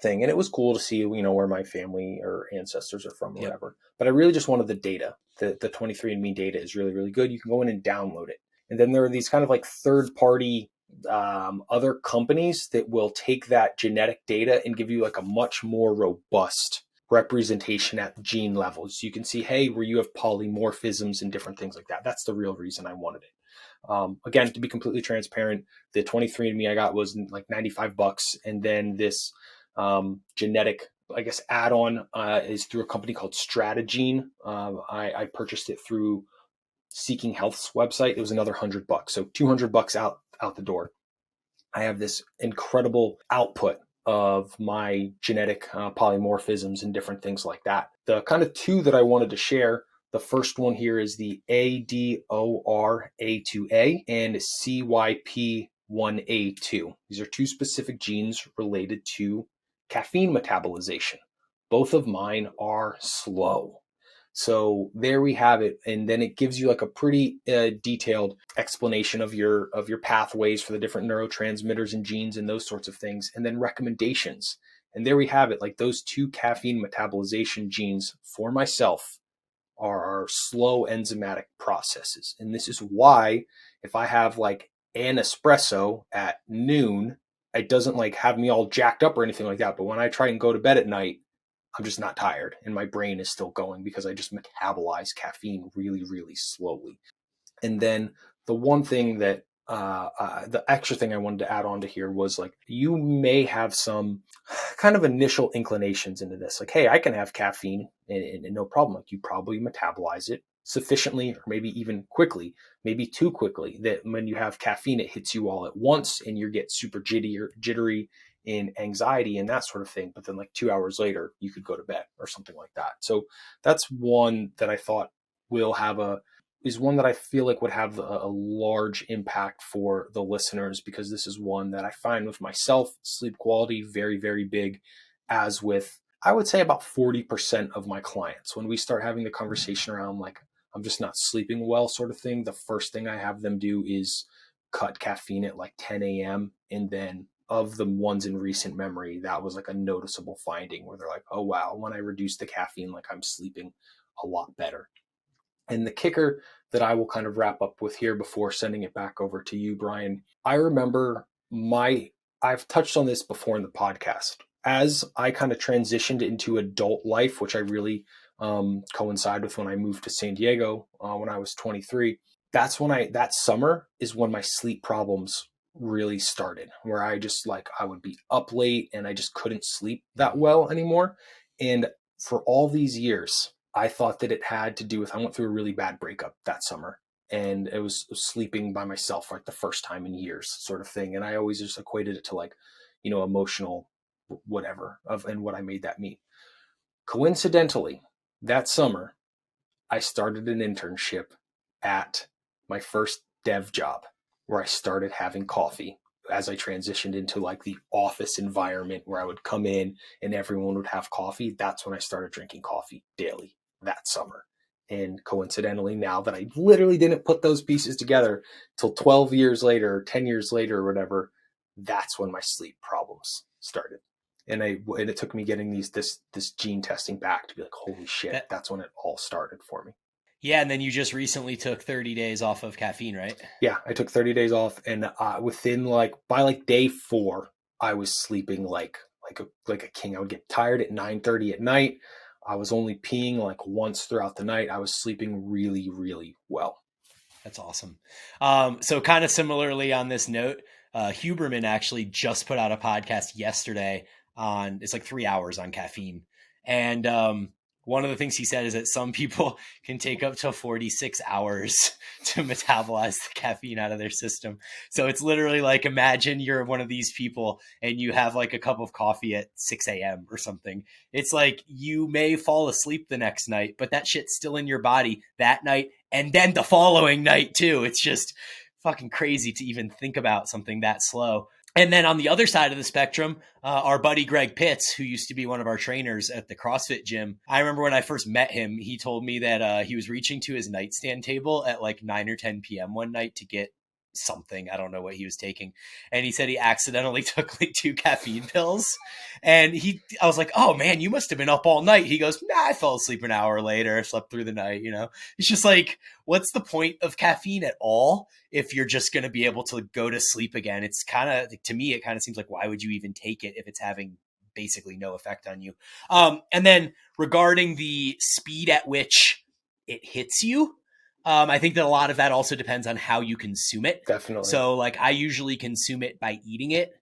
thing. And it was cool to see, where my family or ancestors are from or Yep. whatever. But I really just wanted the data. The 23andMe data is really, really good. You can go in and download it. And then there are these kind of like third party other companies that will take that genetic data and give you like a much more robust representation at gene levels. You can see, hey, where you have polymorphisms and different things like that. That's the real reason I wanted it. Again, to be completely transparent, the 23andMe I got was like $95. And then this genetic, I guess, add-on is through a company called Stratagene. I purchased it through Seeking Health's website. It was another $100. So $200 out the door. I have this incredible output of my genetic polymorphisms and different things like that. The kind of two that I wanted to share, the first one here is the ADORA2A and CYP1A2. These are two specific genes related to caffeine metabolization. Both of mine are slow. So there we have it, and then it gives you like a pretty detailed explanation of your pathways for the different neurotransmitters and genes and those sorts of things, and then recommendations. And there we have it. Like those two caffeine metabolization genes for myself are slow enzymatic processes, and this is why if I have like an espresso at noon, it doesn't like have me all jacked up or anything like that. But when I try and go to bed at night, I'm just not tired and my brain is still going because I just metabolize caffeine really, really slowly. And then the one thing that the extra thing I wanted to add on to here was like, you may have some kind of initial inclinations into this. Like, hey, I can have caffeine and no problem. Like you probably metabolize it sufficiently or maybe even quickly, maybe too quickly, that when you have caffeine, it hits you all at once and you get super jittery in anxiety and that sort of thing. But then like 2 hours later, you could go to bed or something like that. So that's one that I thought is one that I feel like would have a large impact for the listeners, because this is one that I find with myself, sleep quality, very, very big, as with, I would say about 40% of my clients. When we start having the conversation around like, I'm just not sleeping well sort of thing, the first thing I have them do is cut caffeine at like 10 a.m. And then of the ones in recent memory, that was like a noticeable finding where they're like, oh, wow, when I reduce the caffeine, like I'm sleeping a lot better. And the kicker that I will kind of wrap up with here before sending it back over to you, Brian, I remember I've touched on this before in the podcast. As I kind of transitioned into adult life, which I really coincide with when I moved to San Diego when I was 23, that summer is when my sleep problems really started, where I would be up late and I just couldn't sleep that well anymore. And for all these years, I thought that it had to do with, I went through a really bad breakup that summer, and it was sleeping by myself for like the first time in years sort of thing. And I always just equated it to like, emotional whatever and what I made that mean. Coincidentally, that summer, I started an internship at my first dev job where I started having coffee as I transitioned into like the office environment where I would come in and everyone would have coffee. That's when I started drinking coffee daily that summer. And coincidentally, now that I literally didn't put those pieces together till 12 years later, or 10 years later or whatever, that's when my sleep problems started. And it took me getting this gene testing back to be like, holy shit, that's when it all started for me. Yeah, and then you just recently took 30 days off of caffeine, right? Yeah, I took 30 days off, and within by like day 4, I was sleeping like a king. I would get tired at 9:30 at night. I was only peeing like once throughout the night. I was sleeping really, really well. That's awesome. So kind of similarly on this note, Huberman actually just put out a podcast yesterday on, it's like 3 hours on caffeine. And one of the things he said is that some people can take up to 46 hours to metabolize the caffeine out of their system. So it's literally like, imagine you're one of these people and you have like a cup of coffee at 6 a.m. or something. It's like you may fall asleep the next night, but that shit's still in your body that night and then the following night too. It's just fucking crazy to even think about something that slow. And then on the other side of the spectrum, our buddy Greg Pitts, who used to be one of our trainers at the CrossFit gym. I remember when I first met him, he told me that he was reaching to his nightstand table at like 9 or 10 p.m. one night to get something. I don't know what he was taking. And he said he accidentally took like 2 caffeine pills. And I was like, oh man, you must have been up all night. He goes, nah, I fell asleep an hour later. I slept through the night, you know? It's just like, what's the point of caffeine at all if you're just going to be able to go to sleep again? It's kind of, to me, it kind of seems like, why would you even take it if it's having basically no effect on you? And then regarding the speed at which it hits you, I think that a lot of that also depends on how you consume it. Definitely. So like I usually consume it by eating it.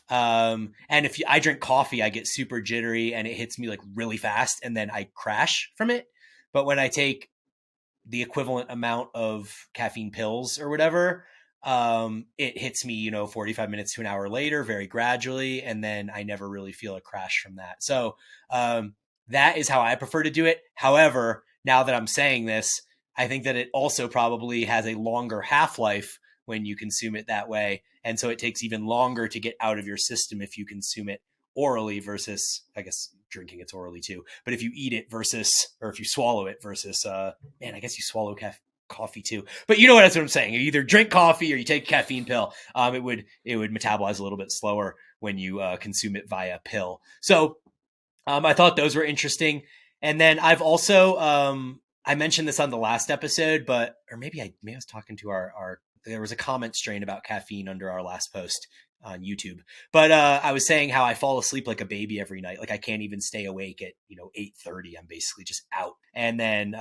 And if I drink coffee, I get super jittery and it hits me like really fast and then I crash from it. But when I take the equivalent amount of caffeine pills or whatever, it hits me, 45 minutes to an hour later, very gradually. And then I never really feel a crash from that. So that is how I prefer to do it. However, now that I'm saying this, I think that it also probably has a longer half-life when you consume it that way. And so it takes even longer to get out of your system if you consume it orally versus, I guess, drinking it's orally too. But if you eat it versus, or if you swallow it versus, man, I guess you swallow coffee too. But you know what I'm saying? You either drink coffee or you take a caffeine pill. It would metabolize a little bit slower when you consume it via pill. So I thought those were interesting. And then I've also, I mentioned this on the last episode, or maybe I was talking to there was a comment strain about caffeine under our last post on YouTube. But I was saying how I fall asleep like a baby every night. Like I can't even stay awake at, 8:30. I'm basically just out. And then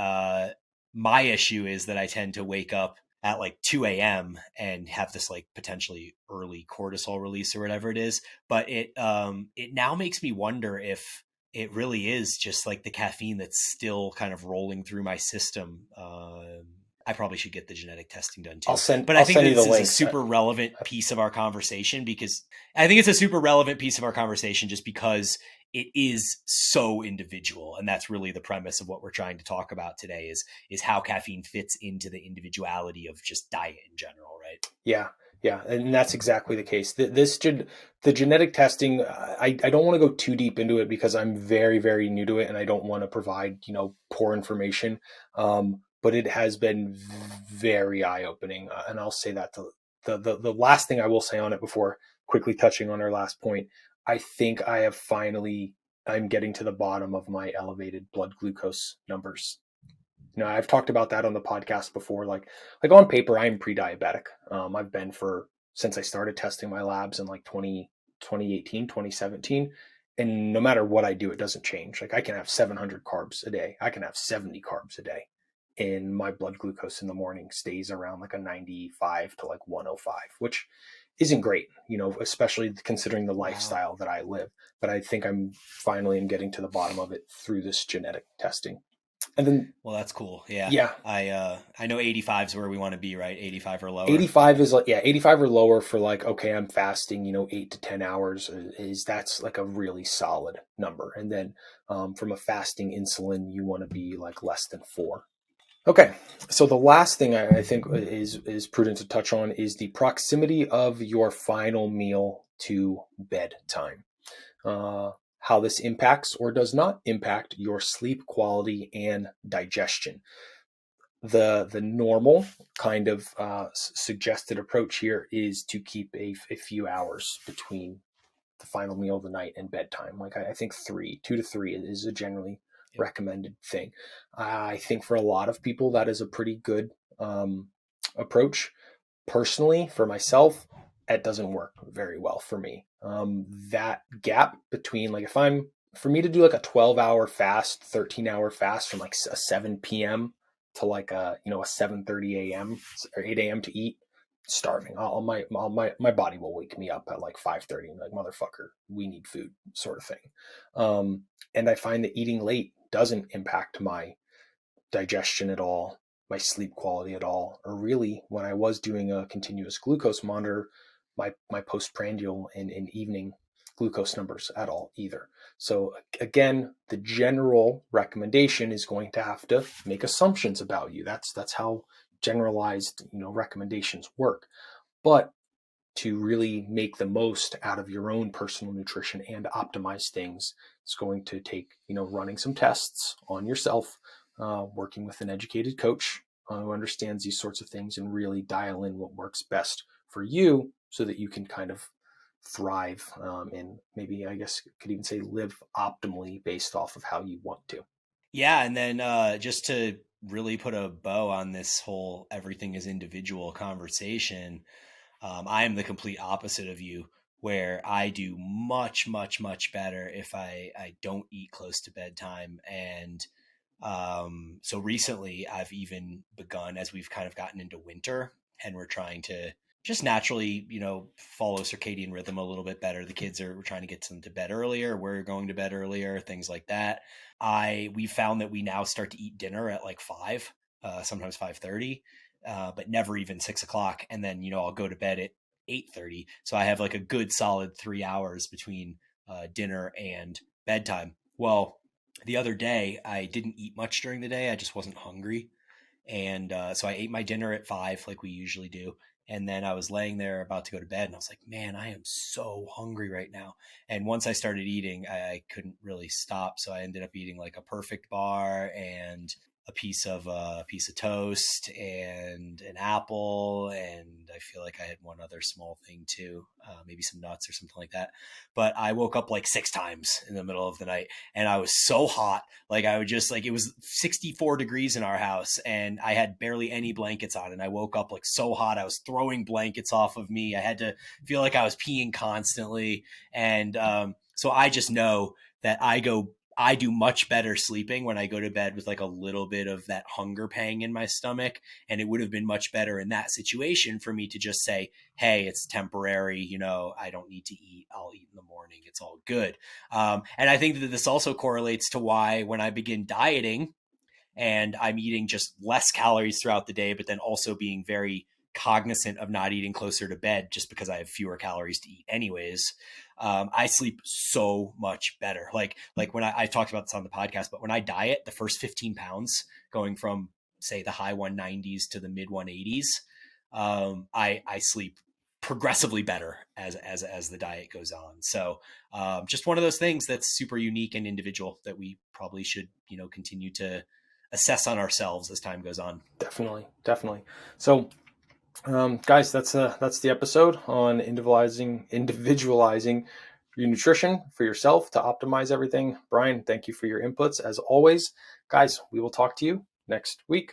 my issue is that I tend to wake up at like 2 a.m. and have this like potentially early cortisol release or whatever it is. But it now makes me wonder if it really is just like the caffeine that's still kind of rolling through my system. I probably should get the genetic testing done too. But I think this is a super relevant piece of our conversation because just because it is so individual. And that's really the premise of what we're trying to talk about today is how caffeine fits into the individuality of just diet in general, right? Yeah. Yeah, and that's exactly the case. The genetic testing, I don't want to go too deep into it because I'm very, very new to it and I don't want to provide, poor information. But it has been very eye-opening. And I'll say that the last thing I will say on it before quickly touching on our last point, I think I'm getting to the bottom of my elevated blood glucose numbers. I've talked about that on the podcast before. Like on paper, I'm pre-diabetic. I've been since I started testing my labs in like 2018, 2017. And no matter what I do, it doesn't change. Like I can have 700 carbs a day. I can have 70 carbs a day. And my blood glucose in the morning stays around like a 95 to like 105, which isn't great, especially considering the lifestyle that I live. But I think I'm getting to the bottom of it through this genetic testing. And then, well, that's cool. Yeah. Yeah. I know 85 is where we want to be, right? 85 or lower. 85 is 85 or lower for like, okay, I'm fasting, 8 to 10 hours that's like a really solid number. And then, from a fasting insulin, you want to be like less than 4. Okay. So the last thing I think is prudent to touch on is the proximity of your final meal to bedtime. How this impacts or does not impact your sleep quality and digestion. The normal kind of suggested approach here is to keep a few hours between the final meal of the night and bedtime. Like I think 2 to 3 is a generally recommended thing. I think for a lot of people that is a pretty good approach. Personally, for myself, it doesn't work very well for me. That gap between like for me to do like a 12-hour fast, 13-hour fast from like a 7 p.m. to like a 7:30 a.m. or 8 a.m. to eat, starving. My body will wake me up at like 5:30 and like, motherfucker, we need food, sort of thing. And I find that eating late doesn't impact my digestion at all, my sleep quality at all, or really when I was doing a continuous glucose monitor, my postprandial and evening glucose numbers at all either. So again, the general recommendation is going to have to make assumptions about you. That's how generalized recommendations work. But to really make the most out of your own personal nutrition and optimize things, it's going to take running some tests on yourself, working with an educated coach who understands these sorts of things, and really dial in what works best for you so that you can kind of thrive, and maybe, I guess, could even say live optimally based off of how you want to. Yeah, and then just to really put a bow on this whole everything is individual conversation, I am the complete opposite of you, where I do much, much, much better if I don't eat close to bedtime. And so recently I've even begun, as we've kind of gotten into winter and we're trying to just naturally, follow circadian rhythm a little bit better. The kids we're trying to get them to bed earlier. We're going to bed earlier, things like that. We found that we now start to eat dinner at like 5, sometimes 5:30, but never even 6 o'clock. And then, I'll go to bed at 8:30. So I have like a good solid 3 hours between dinner and bedtime. Well, the other day I didn't eat much during the day. I just wasn't hungry. And so I ate my dinner at 5, like we usually do. And then I was laying there about to go to bed, and I was like, man, I am so hungry right now. And once I started eating, I couldn't really stop. So I ended up eating like a perfect bar and a piece of toast and an apple, and I feel like I had one other small thing too, maybe some nuts or something like that. But I woke up like 6 times in the middle of the night, and I was so hot. Like I would just like, it was 64 degrees in our house, and I had barely any blankets on, and I woke up like so hot. I was throwing blankets off of me. I had to feel like I was peeing constantly, and so I just know that I do much better sleeping when I go to bed with like a little bit of that hunger pang in my stomach. And it would have been much better in that situation for me to just say, hey, it's temporary. I don't need to eat. I'll eat in the morning. It's all good. And I think that this also correlates to why when I begin dieting and I'm eating just less calories throughout the day, but then also being very cognizant of not eating closer to bed just because I have fewer calories to eat anyways. I sleep so much better. Like when I talked about this on the podcast, but when I diet, the first 15 pounds going from say the high 190s to the mid 180s, I sleep progressively better as the diet goes on. So just one of those things that's super unique and individual that we probably should, continue to assess on ourselves as time goes on. Definitely. So, guys, that's the episode on individualizing your nutrition for yourself to optimize everything. Brian, thank you for your inputs as always. Guys, we will talk to you next week.